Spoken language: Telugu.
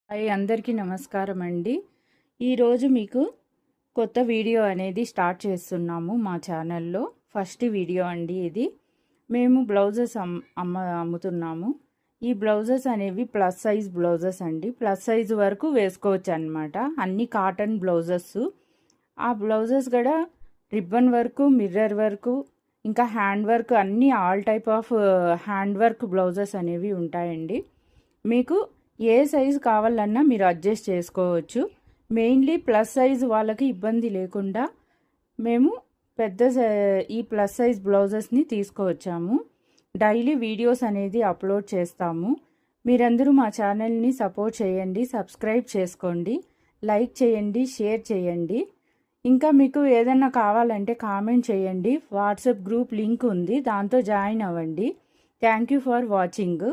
అందరికీ నమస్కారం అండి. ఈరోజు మీకు కొత్త వీడియో అనేది స్టార్ట్ చేస్తున్నాము మా ఛానల్లో. ఫస్ట్ వీడియో అండి ఇది. మేము బ్లౌజెస్ అమ్ముతున్నాము. ఈ బ్లౌజెస్ అనేవి ప్లస్ సైజ్ బ్లౌజెస్ అండి. ప్లస్ సైజ్ వరకు వేసుకోవచ్చు అన్నమాట. అన్ని కాటన్ బ్లౌజెస్. ఆ బ్లౌజెస్ కూడా రిబ్బన్ వర్క్, మిర్రర్ వర్క్, ఇంకా హ్యాండ్ వర్క్, అన్నీ all type of hand work blouses అనేవి ఉంటాయండి. మీకు ఏ సైజు కావాలన్నా మీరు అడ్జస్ట్ చేసుకోవచ్చు. మెయిన్లీ ప్లస్ సైజ్ వాళ్ళకి ఇబ్బంది లేకుండా మేము ఈ ప్లస్ సైజ్ బ్లౌజెస్ని తీసుకువచ్చాము. డైలీ వీడియోస్ అనేది అప్లోడ్ చేస్తాము. మీరందరూ మా ఛానల్ని సపోర్ట్ చేయండి, సబ్స్క్రైబ్ చేసుకోండి, లైక్ చేయండి, షేర్ చేయండి. ఇంకా మీకు ఏదైనా కావాలంటే కామెంట్ చేయండి. వాట్సాప్ గ్రూప్ లింక్ ఉంది, దాంతో జాయిన్ అవ్వండి. Thank you for watching.